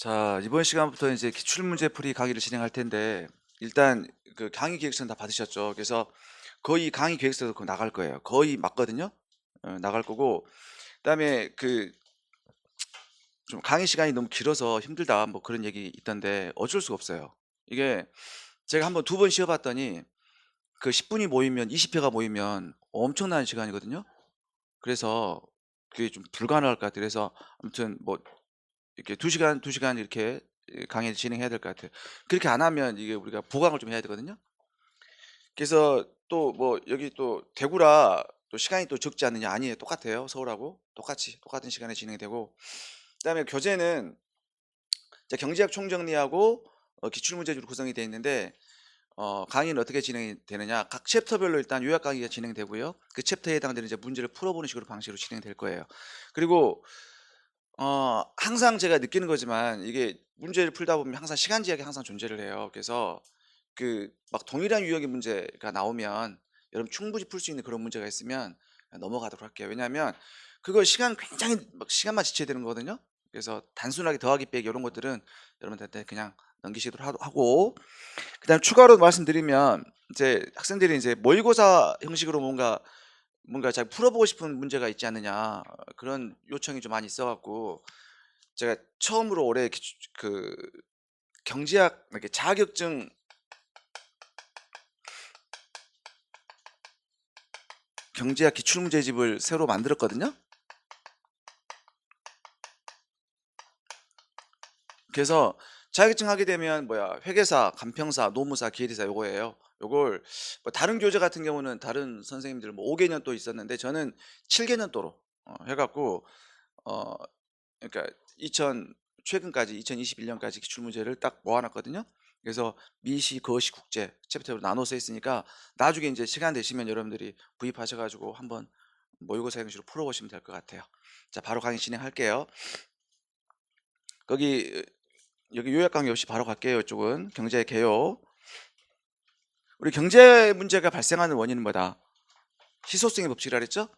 자, 이번 시간부터 이제 기출문제 풀이 강의를 진행할 텐데, 일단 그 강의 계획서는 다 받으셨죠? 그래서 거의 강의 계획서도 그거 나갈 거예요. 거의 맞거든요. 나갈 거고, 그다음에 그 좀 강의 시간이 너무 길어서 힘들다 뭐 그런 얘기 있던데 어쩔 수가 없어요. 이게 제가 한번 두 번 쉬어봤더니 그 10분이 모이면 20회가 모이면 엄청난 시간이거든요. 그래서 그게 좀 불가능할 것 같아요. 그래서 아무튼 뭐 이렇게 2시간, 2시간 이렇게 강의를 진행해야 될 것 같아요. 그렇게 안 하면 이게 우리가 보강을 좀 해야 되거든요. 그래서 또 뭐 여기 또 대구라 또 시간이 또 적지 않느냐? 아니에요. 똑같아요. 서울하고 똑같이 똑같은 시간에 진행이 되고, 그다음에 교재는 이제 경제학 총정리하고 기출문제집으로 구성이 되어 있는데, 강의는 어떻게 진행이 되느냐? 각 챕터별로 일단 요약 강의가 진행되고요. 그 챕터에 해당되는 이제 문제를 풀어보는 식으로 방식으로 진행될 거예요. 그리고 항상 제가 느끼는 거지만 이게 문제를 풀다 보면 항상 시간 제약이 항상 존재를 해요. 그래서 그 막 동일한 유형의 문제가 나오면 여러분 충분히 풀 수 있는 그런 문제가 있으면 넘어가도록 할게요. 왜냐하면 그거 시간 굉장히 막 시간만 지체되는 거거든요. 그래서 단순하게 더하기 빼기 이런 것들은 여러분들한테 그냥 넘기시도록 하고, 그다음 추가로 말씀드리면 이제 학생들이 이제 모의고사 형식으로 뭔가 잘 풀어보고 싶은 문제가 있지 않느냐, 그런 요청이 좀 많이 있어 갖고 제가 처음으로 올해 그 경제학 이렇게 자격증 경제학 기출문제집을 새로 만들었거든요. 그래서 자격증 하게 되면 뭐야 회계사, 간평사, 노무사, 기회대사 요거예요. 요걸 뭐 다른 교재 같은 경우는 다른 선생님들 뭐 5개년 또 있었는데 저는 7개년도로 해 갖고 어 그러니까 2000 최근까지 2021년까지 기출문제를 딱 모아 놨거든요. 그래서 미시, 거시, 국제 챕터로 나눠서 했으니까 나중에 인제 시간 되시면 여러분들이 구입하셔 가지고 한번 모의고사 형식으로 풀어 보시면 될 것 같아요. 자, 바로 강의 진행할게요. 거기 여기 요약 강의 없이 바로 갈게요. 이쪽은 경제 개요. 우리 경제 문제가 발생하는 원인은 뭐다? 희소성의 법칙이라 그랬죠?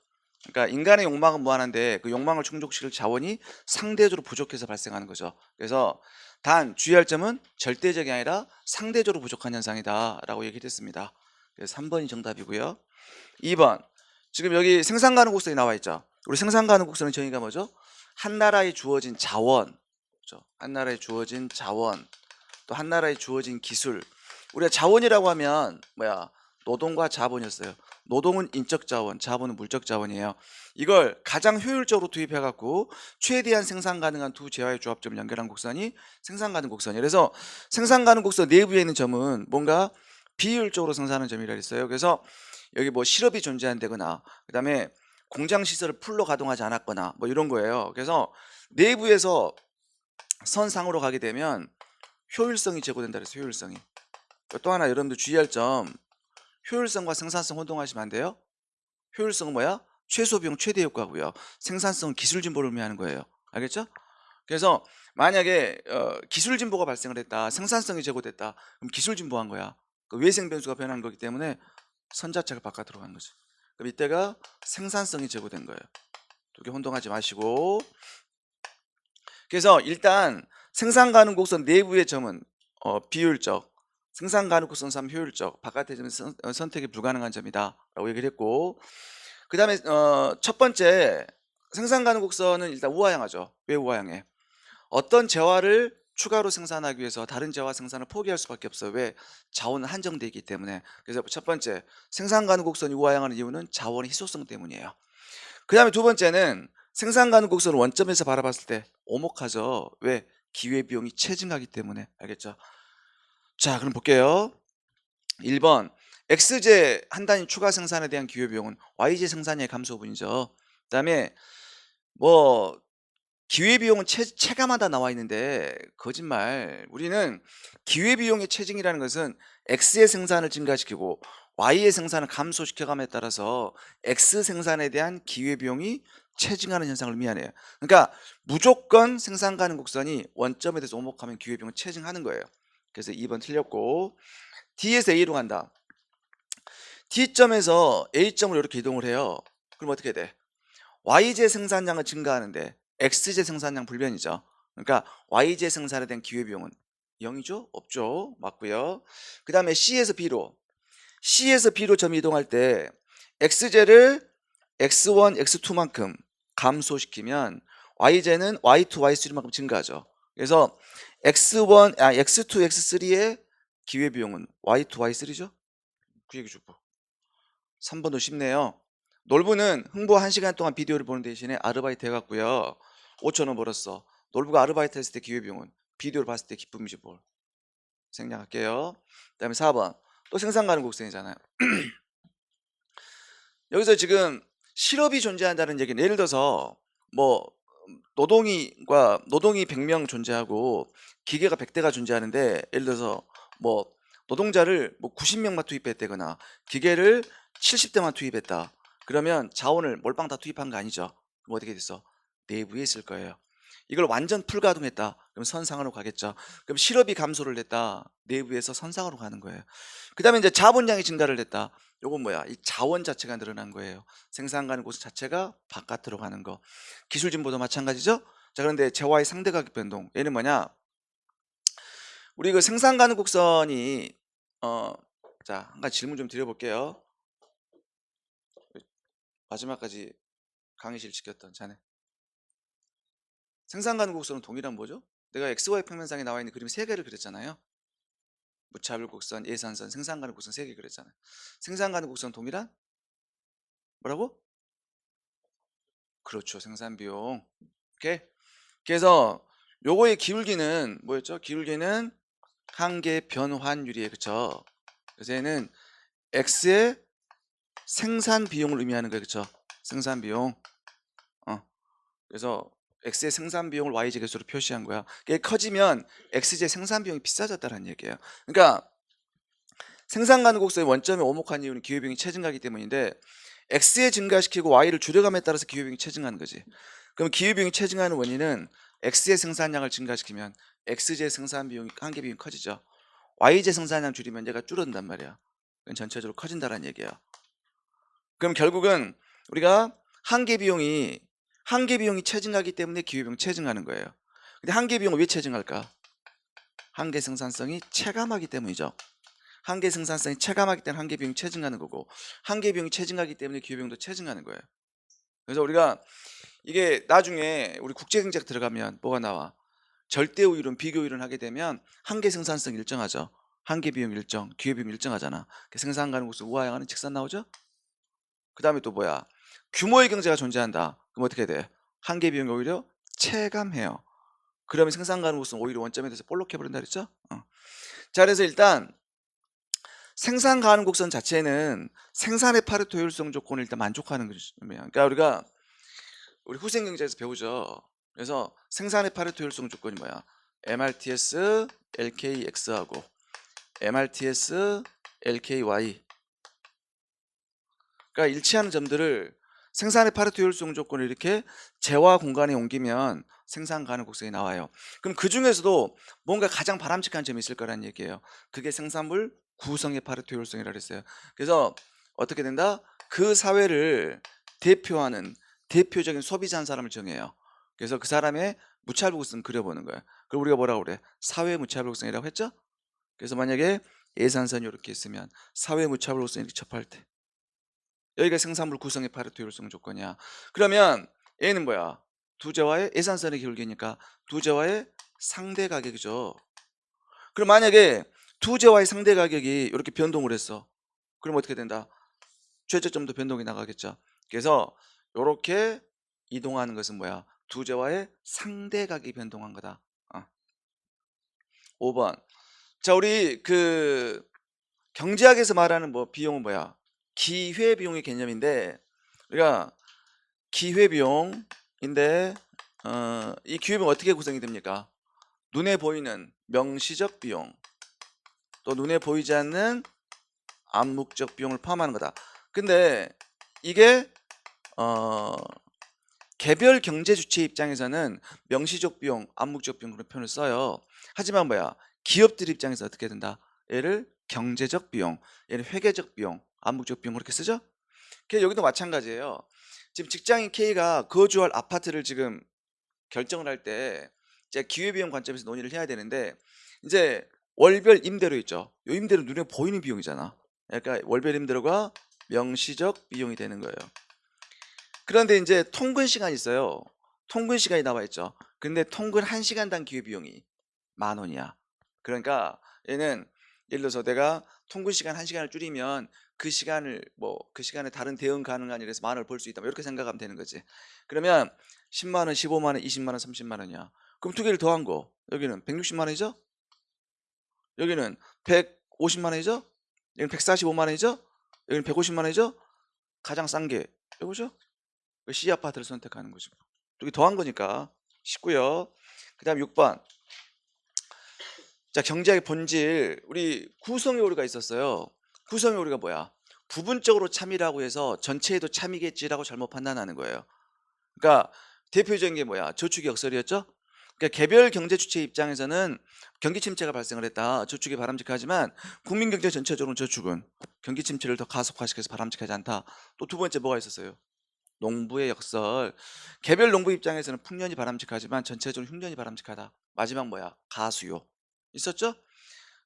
그러니까 인간의 욕망은 무한한데 그 욕망을 충족시킬 자원이 상대적으로 부족해서 발생하는 거죠. 그래서 단 주의할 점은 절대적이 아니라 상대적으로 부족한 현상이다라고 얘기를 했습니다. 그래서 3번이 정답이고요. 2번, 지금 여기 생산 가능 곡선이 나와 있죠. 우리 생산 가능 곡선의 정의가 뭐죠? 한 나라에 주어진 자원, 그렇죠? 한 나라에 주어진 자원, 또 한 나라에 주어진 기술. 우리가 자원이라고 하면 뭐야? 노동과 자본이었어요. 노동은 인적 자원, 자본은 물적 자원이에요. 이걸 가장 효율적으로 투입해 갖고 최대한 생산 가능한 두 재화의 조합점을 연결한 곡선이 생산 가능 곡선이에요. 그래서 생산 가능 곡선 내부에 있는 점은 뭔가 비효율적으로 생산하는 점이라 했어요. 그래서 여기 뭐 실업이 존재한다거나 그다음에 공장 시설을 풀로 가동하지 않았거나 뭐 이런 거예요. 그래서 내부에서 선상으로 가게 되면 효율성이 제고된다 그랬어요. 효율성이. 또 하나 여러분들 주의할 점, 효율성과 생산성 혼동하시면 안 돼요. 효율성은 뭐야? 최소 비용 최대 효과고요. 생산성은 기술 진보를 의미하는 거예요. 알겠죠? 그래서 만약에 기술 진보가 발생을 했다, 생산성이 제고됐다, 그럼 기술 진보한 거야. 그 외생 변수가 변한 거기 때문에 선 자체가 바깥으로 가는 거지. 그럼 이때가 생산성이 제고된 거예요. 두 개 혼동하지 마시고. 그래서 일단 생산 가능 곡선 내부의 점은 비효율적, 생산 가능 곡선 3 효율적, 바깥의 점은 선택이 불가능한 점이다라고 얘기를 했고, 그다음에 첫 번째 생산 가능 곡선은 일단 우하향하죠. 왜 우하향해? 어떤 재화를 추가로 생산하기 위해서 다른 재화 생산을 포기할 수밖에 없어요. 왜? 자원은 한정되어 있기 때문에. 그래서 첫 번째 생산 가능 곡선이 우하향하는 이유는 자원의 희소성 때문이에요. 그다음에 두 번째는 생산 가능 곡선을 원점에서 바라봤을 때 오목하죠. 왜? 기회비용이 체증하기 때문에. 알겠죠? 자, 그럼 볼게요. 1번 X제 한 단위 추가 생산에 대한 기회비용은 Y제 생산량의 감소분이죠. 그다음에 뭐 기회비용은 체감하다 나와 있는데 거짓말. 우리는 기회비용의 체증이라는 것은 X의 생산을 증가시키고 Y의 생산을 감소시켜감에 따라서 X 생산에 대한 기회비용이 체증하는 현상을 의미하네요. 그러니까 무조건 생산 가능 곡선이 원점에 대해서 오목하면 기회비용은 체증하는 거예요. 그래서 2번 틀렸고, D에서 A로 간다. D점에서 A점으로 이렇게 이동을 해요. 그럼 어떻게 돼? Y제 생산량은 증가하는데 X제 생산량 불변이죠. 그러니까 YJ 생산에 대한 기회비용은 0이죠? 없죠? 맞고요. 그 다음에 C에서 B로 점 이동할 때 XJ를 X1, X2만큼 감소시키면 YJ는 Y2, Y3만큼 증가하죠. 그래서 X1, X2, X3의 기회비용은 Y2, Y3죠? 그 얘기 주고 3번도 쉽네요. 놀부는 흥부 1시간 동안 비디오를 보는 대신에 아르바이트 해갖고요 5,000원 벌었어. 놀부가 아르바이트 했을 때 기회비용은 비디오를 봤을 때 기쁨이지 뭘. 생략할게요. 그 다음에 4번 또 생산 가능 곡선이잖아요. 여기서 지금 실업이 존재한다는 얘기는 예를 들어서 뭐 노동이 100명 존재하고 기계가 100대가 존재하는데 예를 들어서 뭐 노동자를 뭐 90명만 투입했다거나 기계를 70대만 투입했다. 그러면 자원을 몰빵 다 투입한 거 아니죠. 그럼 어떻게 됐어? 내부에 있을 거예요. 이걸 완전 풀가동했다. 그럼 선상으로 가겠죠. 그럼 실업이 감소를 했다. 내부에서 선상으로 가는 거예요. 그 다음에 이제 자본량이 증가를 했다. 요건 뭐야? 이 자원 자체가 늘어난 거예요. 생산 가는 곳 자체가 바깥으로 가는 거. 기술 진보도 마찬가지죠. 자, 그런데 재화의 상대 가격 변동. 얘는 뭐냐? 우리 그 생산 가능 곡선이 자, 한 가지 질문 좀 드려볼게요. 마지막까지 강의실 지켰던 자네. 생산 가능 곡선은 동일한 뭐죠? 내가 XY 평면상에 나와 있는 그림 3개를 그렸잖아요. 무차별 곡선, 예산선, 생산 가능 곡선 3개 그렸잖아요. 생산 가능 곡선 동일한 뭐라고? 그렇죠. 생산 비용. 오케이. 그래서 요거의 기울기는 뭐였죠? 기울기는 한계 변환율이에요. 그쵸? 그래서 얘는 X의 생산 비용을 의미하는 거예요. 그쵸? 생산 비용. 그래서 X의 생산 비용을 YJ 개수로 표시한 거야. 이게 커지면 XJ 생산 비용이 비싸졌다는 얘기예요. 그러니까 생산 가능 곡선의 원점에 오목한 이유는 기회비용이 체증가기 때문인데 X에 증가시키고 Y를 줄여감에 따라서 기회비용이 체증하는 거지. 그럼 기회비용이 체증하는 원인은 X의 생산량을 증가시키면 XJ 생산 비용이 한계 비용이 커지죠. YJ 생산량 줄이면 얘가 줄어든단 말이야. 그건 전체적으로 커진다는 얘기야. 그럼 결국은 우리가 한계 비용이 체증하기 때문에 기회비용이 체증하는 거예요. 근데 한계 비용은 왜 체증할까? 한계 생산성이 체감하기 때문이죠. 한계 생산성이 체감하기 때문에 한계 비용이 체증하는 거고 한계 비용이 체증하기 때문에 기회비용도 체증하는 거예요. 그래서 우리가 이게 나중에 우리 국제경제학 들어가면 뭐가 나와? 절대우율은 비교율은 하게 되면 한계 생산성 일정하죠. 한계 비용 일정, 기회비용 일정하잖아. 생산 가능 곡선 우하향하는 직선 나오죠. 그 다음에 또 뭐야? 규모의 경제가 존재한다. 그럼 어떻게 돼? 한계 비용이 오히려 체감해요. 그러면 생산 가능 곡선 오히려 원점에 대해서 볼록해 버린다 그랬죠? 자, 그래서 일단 생산 가능 곡선 자체는 생산의 파레토 효율성 조건을 일단 만족하는 거죠. 그러니까 우리 후생 경제에서 배우죠. 그래서 생산의 파레토 효율성 조건이 뭐야? MRTS, LKX하고 MRTS, LKY. 그러니까 일치하는 점들을 생산의 파레토 효율성 조건을 이렇게 재화 공간에 옮기면 생산 가능 곡선이 나와요. 그럼 그 중에서도 뭔가 가장 바람직한 점이 있을 거란 얘기예요. 그게 생산물 구성의 파레토 효율성이라고 했어요. 그래서 어떻게 된다? 그 사회를 대표하는 대표적인 소비자 한 사람을 정해요. 그래서 그 사람의 무차별 곡선 그려보는 거예요. 그걸 우리가 뭐라고 그래? 사회 무차별 곡선이라고 했죠? 그래서 만약에 예산선이 이렇게 있으면 사회 무차별 곡선이 이렇게 접할 때 여기가 생산물 구성의 파레토 효율성 조건이야. 그러면 얘는 뭐야? 두 재화의 예산선의 기울기니까 두 재화의 상대 가격이죠. 그럼 만약에 두 재화의 상대 가격이 이렇게 변동을 했어. 그럼 어떻게 된다? 최저점도 변동이 나가겠죠. 그래서 이렇게 이동하는 것은 뭐야? 두 재화의 상대 가격이 변동한 거다. 5번. 자, 우리 그 경제학에서 말하는 뭐 비용은 뭐야? 기회비용의 개념인데 우리가 기회비용인데 이 기회비용 어떻게 구성이 됩니까? 눈에 보이는 명시적 비용 또 눈에 보이지 않는 암묵적 비용을 포함하는 거다. 근데 이게 개별 경제 주체 입장에서는 명시적 비용, 암묵적 비용 그런 표현을 써요. 하지만 뭐야? 기업들 입장에서 어떻게 된다? 얘를 경제적 비용, 얘를 회계적 비용, 암묵적 비용 그렇게 쓰죠? 여기도 마찬가지예요. 지금 직장인 K가 거주할 아파트를 지금 결정을 할 때 이제 기회비용 관점에서 논의를 해야 되는데 이제 월별 임대료 있죠. 요 임대료 눈에 보이는 비용이잖아. 그러니까 월별 임대료가 명시적 비용이 되는 거예요. 그런데 이제 통근 시간이 있어요. 통근 시간이 나와 있죠. 근데 통근 1시간당 기회비용이 10,000원이야. 그러니까 얘는 예를 들어서 내가 통근 시간 1시간을 줄이면 그 시간을 그 시간에 다른 대응 가능한 일에서 10,000원을 벌 수 있다. 이렇게 생각하면 되는 거지. 그러면 10만 원, 15만 원, 20만 원, 30만 원이야. 그럼 두 개를 더한 거. 여기는 160만 원이죠? 여기는 150만 원이죠? 여기는 145만 원이죠? 여기는 150만 원이죠? 가장 싼 게 이거죠? C 아파트를 선택하는 거죠. 여기 더한 거니까 쉽고요. 그다음 6번. 자, 경제의 본질. 우리 구성의 오류가 있었어요. 구성의 오류가 뭐야? 부분적으로 참이라고 해서 전체에도 참이겠지라고 잘못 판단하는 거예요. 그러니까 대표적인 게 뭐야? 저축의 역설이었죠? 그러니까 개별 경제 주체 입장에서는 경기 침체가 발생을 했다. 저축이 바람직하지만 국민 경제 전체적으로 저축은 경기 침체를 더 가속화시켜서 바람직하지 않다. 또 두 번째 뭐가 있었어요? 농부의 역설. 개별 농부 입장에서는 풍년이 바람직하지만 전체적으로 흉년이 바람직하다. 마지막 뭐야? 가수요. 있었죠?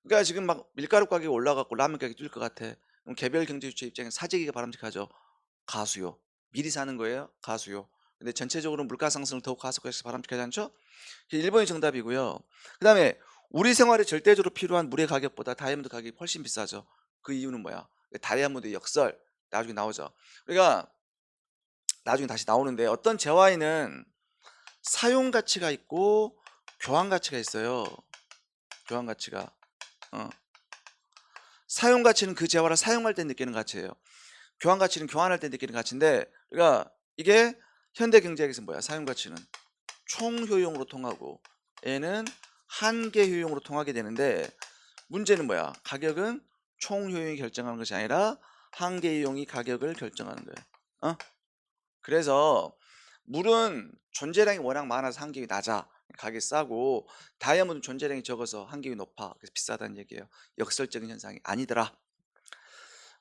그러니까 지금 막 밀가루 가격이 올라갔고 라면 가격이 뛸 것 같아. 그럼 개별 경제 주체 입장에서 사재기가 바람직하죠. 가수요. 미리 사는 거예요. 가수요. 근데 전체적으로 물가 상승을 더욱 가속화해서 바람직하지 않죠? 1번이 정답이고요. 그 다음에 우리 생활에 절대적으로 필요한 물의 가격보다 다이아몬드 가격이 훨씬 비싸죠. 그 이유는 뭐야? 다이아몬드의 역설 나중에 나오죠. 그러니까 나중에 다시 나오는데 어떤 재화에는 사용 가치가 있고 교환 가치가 있어요. 교환 가치가. 사용 가치는 그 재화를 사용할 때 느끼는 가치예요. 교환 가치는 교환할 때 느끼는 가치인데, 그러니까 이게 현대 경제학에서 뭐야? 사용 가치는 총 효용으로 통하고 얘는 한계 효용으로 통하게 되는데, 문제는 뭐야? 가격은 총 효용이 결정하는 것이 아니라 한계 효용이 가격을 결정하는 거예요. 그래서 물은 존재량이 워낙 많아서 한계가 낮아. 가격이 싸고, 다이아몬드는 존재량이 적어서 한계가 높아. 그래서 비싸다는 얘기예요. 역설적인 현상이 아니더라.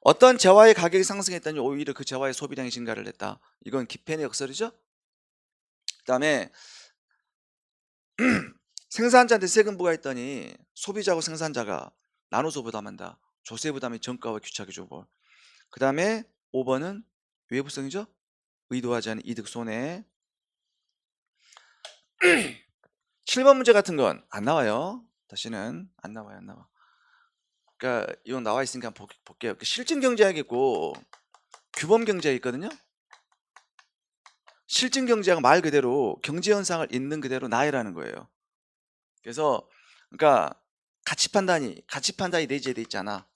어떤 재화의 가격이 상승했더니 오히려 그 재화의 소비량이 증가를 했다. 이건 기펜의 역설이죠. 그 다음에 생산자한테 세금 부과했더니 소비자하고 생산자가 나눠서 부담한다. 조세 부담이 정가와 규착이 주고. 그 다음에 5번은 외부성이죠. 의도하지 않은 이득 손해. 7번 문제 같은 건 안 나와요. 다시는 안 나와요. 안 나와. 그러니까 이건 나와 있으니까 한번 볼게요. 실증 경제학이 있고 규범 경제학이 있거든요. 실증 경제학은 말 그대로 경제 현상을 있는 그대로 나열하는 거예요. 그래서 그러니까 가치 판단이 내재돼 있잖아.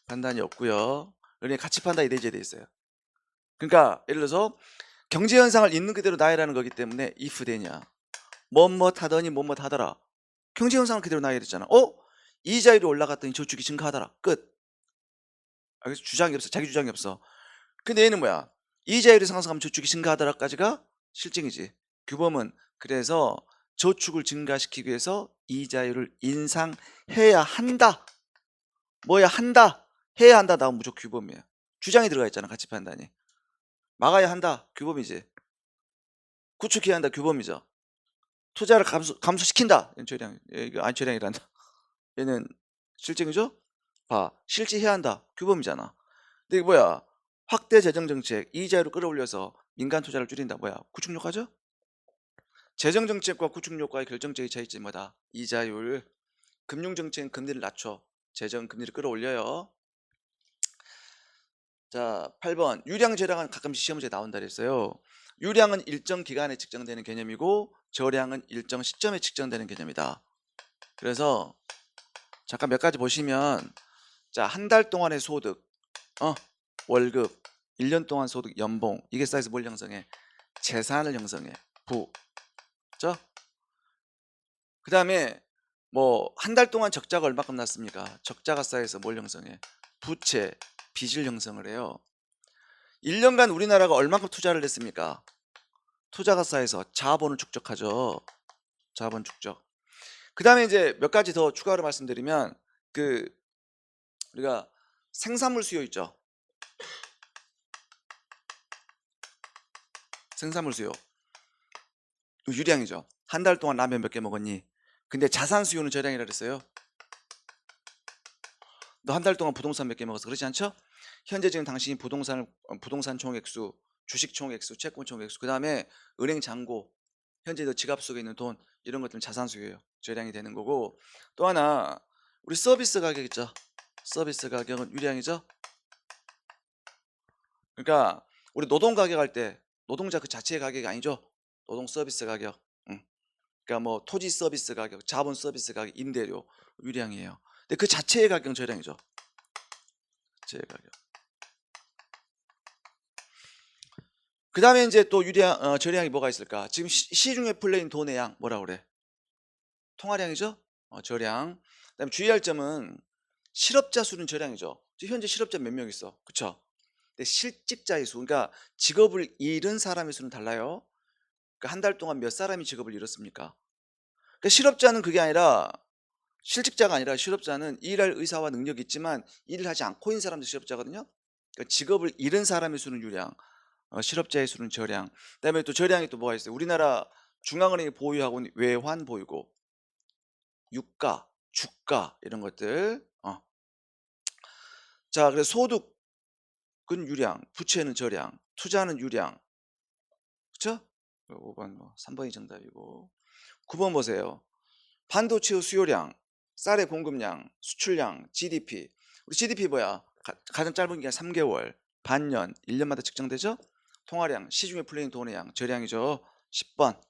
판단이 없고요. 그러니 가치 판단이 내재돼 있어요. 그러니까 예를 들어서 경제 현상을 있는 그대로 나열하는 거기 때문에 if 되냐. 뭐뭐 하더니 뭐뭐 하더라. 경제 현상을 그대로 나열했잖아. 이자율이 올라갔더니 저축이 증가하더라. 끝. 그래서 주장이 없어. 자기 주장이 없어. 근데 얘는 뭐야? 이자율이 상승하면 저축이 증가하더라까지가 실증이지. 규범은 그래서 저축을 증가시키기 위해서 이자율을 인상해야 한다. 뭐야 한다. 해야 한다. 나오면 무조건 규범이에요. 주장이 들어가 있잖아. 가치 판단이. 막아야 한다. 규범이지. 구축해야 한다. 규범이죠. 투자를 감소시킨다. 연초량. 이거 안초량이란다. 얘는 실증이죠? 봐. 실지해야 한다. 규범이잖아. 근데 이게 뭐야? 확대 재정 정책, 이자율을 끌어올려서 민간 투자를 줄인다. 뭐야? 구축 효과죠? 재정 정책과 구축 효과의 결정적인 차이점이 뭐다? 이자율. 금융 정책은 금리를 낮춰. 재정 금리를 끌어올려요. 자, 8번. 유량 저량은 가끔씩 시험 문제에 나온다 그랬어요. 유량은 일정 기간에 측정되는 개념이고 저량은 일정 시점에 측정되는 개념이다. 그래서 잠깐 몇 가지 보시면, 자, 한 달 동안의 소득, 월급, 1년 동안 소득, 연봉, 이게 쌓여서 뭘 형성해? 재산을 형성해. 그죠? 그 다음에 뭐 한 달 동안 적자가 얼마큼 났습니까? 적자가 쌓여서 뭘 형성해? 부채, 빚을 형성을 해요. 1년간 우리나라가 얼마큼 투자를 했습니까? 투자가 쌓여서 자본을 축적하죠. 자본 축적. 그 다음에 이제 몇 가지 더 추가로 말씀드리면, 우리가 생산물 수요 있죠. 생산물 수요. 유량이죠. 한 달 동안 라면 몇 개 먹었니? 근데 자산 수요는 저량이라 그랬어요. 너 한 달 동안 부동산 몇 개 먹었어? 그렇지 않죠? 현재 지금 당신이 부동산 총액수, 주식 총액수, 채권 총액수, 그 다음에 은행 잔고, 현재 너 지갑 속에 있는 돈, 이런 것들은 자산 수요예요. 저량이 되는 거고, 또 하나 우리 서비스 가격 있죠? 서비스 가격은 유량이죠? 그러니까 우리 노동 가격 할 때 노동자 그 자체의 가격이 아니죠? 노동 서비스 가격. 그러니까 뭐 토지 서비스 가격, 자본 서비스 가격, 임대료 유량이에요. 근데 그 자체의 가격은 저량이죠. 자체의 가격. 그 다음에 이제 또 저량이 뭐가 있을까? 지금 시중에 풀려있는 돈의 양 뭐라 그래? 통화량이죠? 저량. 그다음에 주의할 점은 실업자 수는 저량이죠. 지금 현재 실업자 몇 명 있어? 그쵸? 근데 실직자의 수, 그러니까 직업을 잃은 사람의 수는 달라요. 그러니까 한 달 동안 몇 사람이 직업을 잃었습니까? 그러니까 실업자는 그게 아니라 실직자가 아니라 실업자는 일할 의사와 능력이 있지만 일을 하지 않고 있는 사람도 실업자거든요. 그러니까 직업을 잃은 사람의 수는 유량, 실업자의 수는 저량. 그다음에 또 저량이 또 뭐가 있어요? 우리나라 중앙은행이 보유하고 있는 외환 보유고, 유가, 주가 이런 것들. 자, 그래서 소득은 유량, 부채는 저량, 투자는 유량. 그렇죠? 5번 3번이 정답이고. 9번 보세요. 반도체 수요량, 쌀의 공급량, 수출량, GDP. 우리 GDP 뭐야? 가장 짧은 기간 3개월, 반년, 1년마다 측정되죠? 통화량, 시중에 풀리는 돈의 양, 저량이죠. 10번.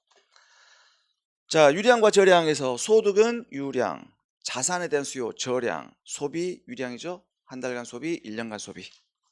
자, 유량과 저량에서 소득은 유량, 자산에 대한 수요 저량, 소비 유량이죠. 한 달간 소비, 1년간 소비.